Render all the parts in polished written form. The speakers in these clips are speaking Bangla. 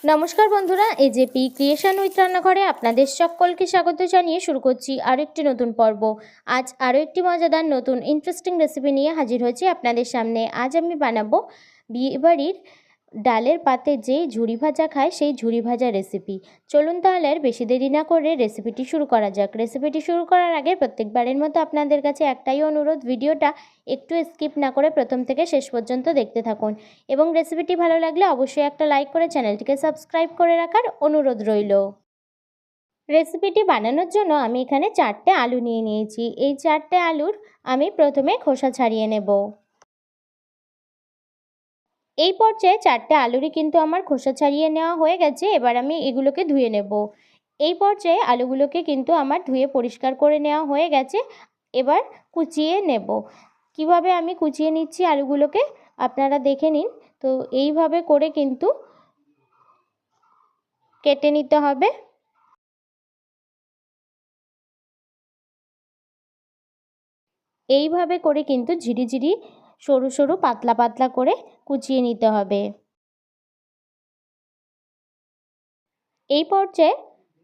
নমস্কার বন্ধুরা, এজেপি ক্রিয়েশন উইথ রান্নাঘরে আপনাদের সকলকে স্বাগত জানিয়ে শুরু করছি আরও একটি নতুন পর্ব। আজ আরও একটি মজাদার নতুন ইন্টারেস্টিং রেসিপি নিয়ে হাজির হয়েছি আপনাদের সামনে। আজ আমি বানাবো বিয়েবাড়ির ডালের পাতে যে ঝুরি ভাজা খায় সেই ঝুরি ভাজা রেসিপি। চলুন তাহলে আর বেশি দেরি না করে রেসিপিটি শুরু করা যাক। রেসিপিটি শুরু করার আগে প্রত্যেকবারের মতো আপনাদের কাছে একটাই অনুরোধ, ভিডিওটা একটু স্কিপ না করে প্রথম থেকে শেষ পর্যন্ত দেখতে থাকুন এবং রেসিপিটি ভালো লাগলে অবশ্যই একটা লাইক করে চ্যানেলটিকে সাবস্ক্রাইব করে রাখার অনুরোধ রইল। রেসিপিটি বানানোর জন্য আমি এখানে 4টে আলু নিয়ে নিয়েছি। এই 4টে আলুর আমি প্রথমে খোসা ছাড়িয়ে নেব। এই পর্যায়ে 4টে আলুরই কিন্তু আমার খোসা ছাড়িয়ে নেওয়া হয়ে গেছে। এবার আমি এগুলোকে ধুয়ে নেব। এই পর্যায়ে আলুগুলোকে কিন্তু আমার ধুয়ে পরিষ্কার করে নেওয়া হয়ে গেছে। এবার কুচিয়ে নেব। কিভাবে আমি কুচিয়ে নিচ্ছি আলুগুলোকে আপনারা দেখে নিন। তো এইভাবে করে কিন্তু কেটে নিতে হবে। এইভাবে করে কিন্তু ঝিরিঝিরি সরু সরু পাতলা পাতলা করে কুচিয়ে নিতে হবে। এই পর্যায়ে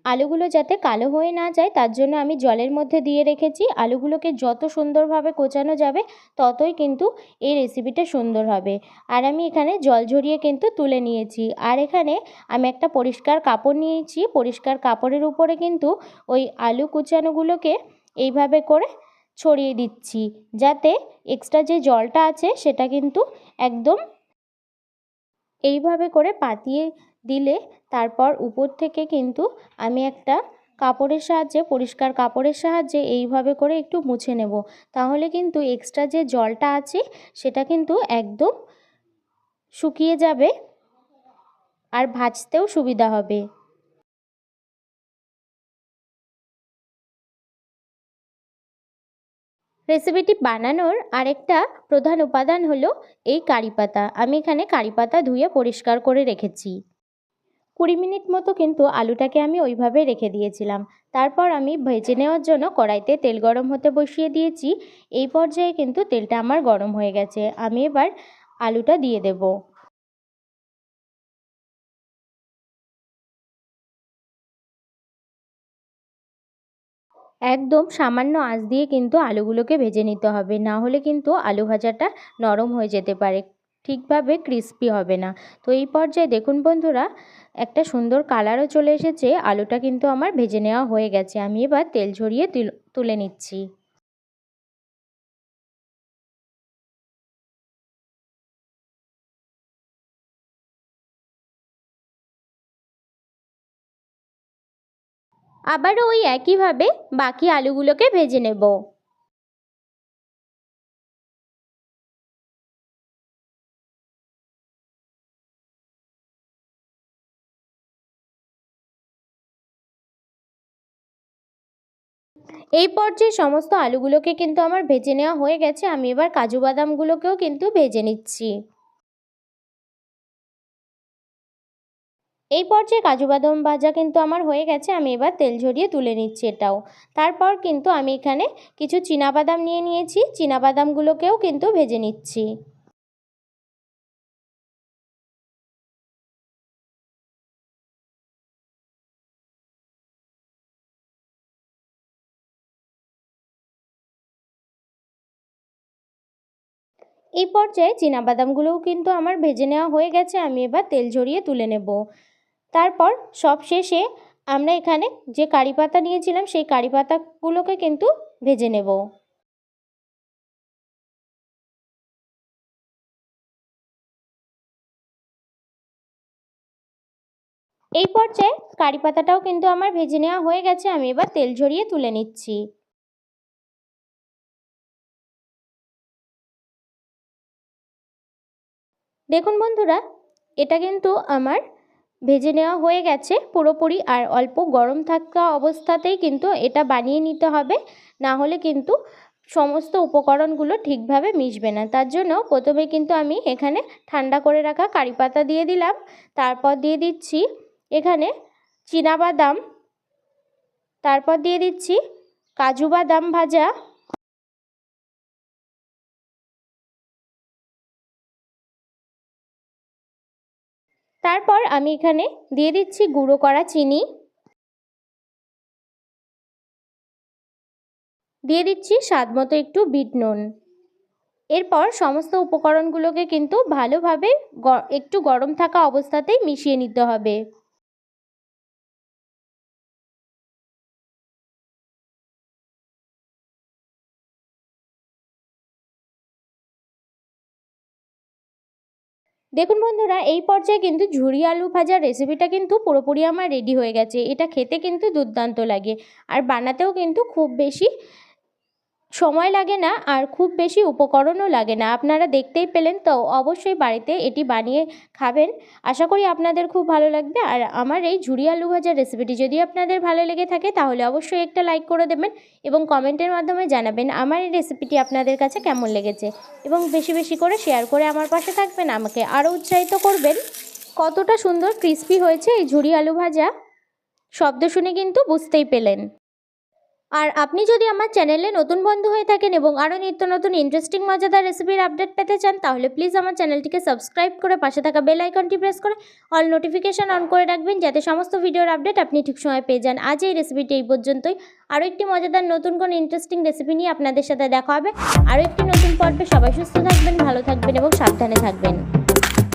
আলুগুলো যাতে কালো হয়ে না যায় তার জন্য আমি জলের মধ্যে দিয়ে রেখেছি। আলুগুলোকে যত সুন্দরভাবে কোচানো যাবে ততই কিন্তু এই রেসিপিটা সুন্দর হবে। আর আমি এখানে জল ঝরিয়ে কিন্তু তুলে নিয়েছি। আর এখানে আমি একটা পরিষ্কার কাপড় নিয়েছি। পরিষ্কার কাপড়ের উপরে কিন্তু ওই আলু কুচানোগুলোকে এইভাবে করে ছড়িয়ে দিচ্ছি, যাতে এক্সট্রা যে জলটা আছে সেটা কিন্তু একদম এইভাবে করে পাতিয়ে দিলে তারপর উপর থেকে কিন্তু আমি একটা কাপড়ের সাহায্যে, পরিষ্কার কাপড়ের সাহায্যে এইভাবে করে একটু মুছে নেব। তাহলে কিন্তু এক্সট্রা যে জলটা আছে সেটা কিন্তু একদম শুকিয়ে যাবে আর ভাজতেও সুবিধা হবে। রেসিপিটি বানানোর আরেকটা প্রধান উপাদান হলো এই কারি পাতা। আমি এখানে কারি পাতা ধুয়ে পরিষ্কার করে রেখেছি। 20 মিনিট মতো কিন্তু আলুটাকে আমি ওইভাবে রেখে দিয়েছিলাম। তারপর আমি ভেজে নেওয়ার জন্য কড়াইতে তেল গরম হতে বসিয়ে দিয়েছি। এই পর্যায়ে কিন্তু তেলটা আমার গরম হয়ে গেছে। আমি এবার আলুটা দিয়ে দেব। একদম সামান্য আঁচ দিয়ে কিন্তু আলুগুলোকে ভেজে নিতে হবে, না হলে কিন্তু আলু ভাজাটা নরম হয়ে যেতে পারে, ঠিকভাবে ক্রিস্পি হবে না। তো এই পর্যায়ে দেখুন বন্ধুরা, একটা সুন্দর কালারও চলে এসেছে। আলুটা কিন্তু আমার ভেজে নেওয়া হয়ে গেছে। আমি এবার তেল ঝরিয়ে তুলে নিচ্ছি। আবারও ওই একইভাবে বাকি আলুগুলোকে ভেজে নেব। এই পর্যায়ে সমস্ত আলুগুলোকে কিন্তু আমার ভেজে নেওয়া হয়ে গেছে। আমি এবার কাজু বাদামগুলোকেও কিন্তু ভেজে নিচ্ছি। এই পর্যায়ে কাজু বাদাম ভাজা কিন্তু আমার হয়ে গেছে। আমি এবার তেল ঝরিয়ে তুলে নিচ্ছি এটাও। তারপর কিন্তু আমি এখানে কিছু চীনাবাদাম নিয়ে নিয়েছি। চীনাবাদামগুলোকেও কিন্তু ভেজে নিচ্ছি। এই পর্যায়ে চীনাবাদামগুলোও কিন্তু আমার ভেজে নেওয়া হয়ে গেছে। আমি এবার তেল ঝরিয়ে তুলে নেব। তারপর সব শেষে আমরা এখানে যে কারি পাতা নিয়েছিলাম সেই কারি পাতাগুলোকে কিন্তু ভেজে নেব। এই পর্যায়ে কারি পাতাটাও কিন্তু আমার ভেজে নেওয়া হয়ে গেছে। আমি এবার তেল ঝরিয়ে তুলে নিচ্ছি। দেখুন বন্ধুরা, এটা কিন্তু আমার ভেজে নেওয়া হয়ে গেছে পুরোপুরি। আর অল্প গরম থাকা অবস্থাতেই কিন্তু এটা বানিয়ে নিতে হবে, না হলে কিন্তু সমস্ত উপকরণগুলো ঠিকভাবে মিশবে না। তার জন্য প্রথমে কিন্তু আমি এখানে ঠান্ডা করে রাখা কারি পাতা দিয়ে দিলাম। তারপর দিয়ে দিচ্ছি এখানে চীনাবাদাম, তারপর দিয়ে দিচ্ছি কাজু বাদাম ভাজা, তারপর আমি এখানে দিয়ে দিচ্ছি গুঁড়ো করা চিনি, দিয়ে দিচ্ছি স্বাদ মতো একটু বিট নুন। এরপর সমস্ত উপকরণগুলোকে কিন্তু ভালোভাবে একটু গরম থাকা অবস্থাতেই মিশিয়ে নিতে হবে। দেখুন বন্ধুরা, এই পর্যায়ে কিন্তু ঝুরি আলু ভাজার রেসিপিটা কিন্তু পুরোপুরি আমার রেডি হয়ে গেছে। এটা খেতে কিন্তু দুর্দান্ত লাগে, আর বানাতেও কিন্তু খুব বেশি সময় লাগে না, আর খুব বেশি উপকরণও লাগে না। আপনারা দেখতেই পেলেন, তো অবশ্যই বাড়িতে এটি বানিয়ে খাবেন। আশা করি আপনাদের খুব ভালো লাগবে। আর আমার এই ঝুরি আলু ভাজার রেসিপিটি যদি আপনাদের ভালো লেগে থাকে তাহলে অবশ্যই একটা লাইক করে দেবেন এবং কমেন্টের মাধ্যমে জানাবেন আমার এই রেসিপিটি আপনাদের কাছে কেমন লেগেছে, এবং বেশি বেশি করে শেয়ার করে আমার পাশে থাকবেন, আমাকে আরও উৎসাহিত করবেন। কতটা সুন্দর ক্রিস্পি হয়েছে এই ঝুরি আলু ভাজা, শব্দ শুনে কিন্তু বুঝতেই পেলেন। আর আপনি যদি আমার চ্যানেলে নতুন বন্ধু হয়ে থাকেন এবং আরও নিত্য নতুন ইন্টারেস্টিং মজাদার রেসিপির আপডেট পেতে চান, তাহলে প্লিজ আমার চ্যানেলটিকে সাবস্ক্রাইব করে পাশে থাকা বেল আইকনটি প্রেস করে অল নোটিফিকেশন অন করে রাখবেন, যাতে সমস্ত ভিডিওর আপডেট আপনি ঠিক সময় পেয়ে যান। আজ এই রেসিপিটি এই পর্যন্তই। আরও একটি মজাদার নতুন কোনো ইন্টারেস্টিং রেসিপি নিয়ে আপনাদের সাথে দেখা হবে আরও একটি নতুন পর্বে। সবাই সুস্থ থাকবেন, ভালো থাকবেন এবং সাবধানে থাকবেন।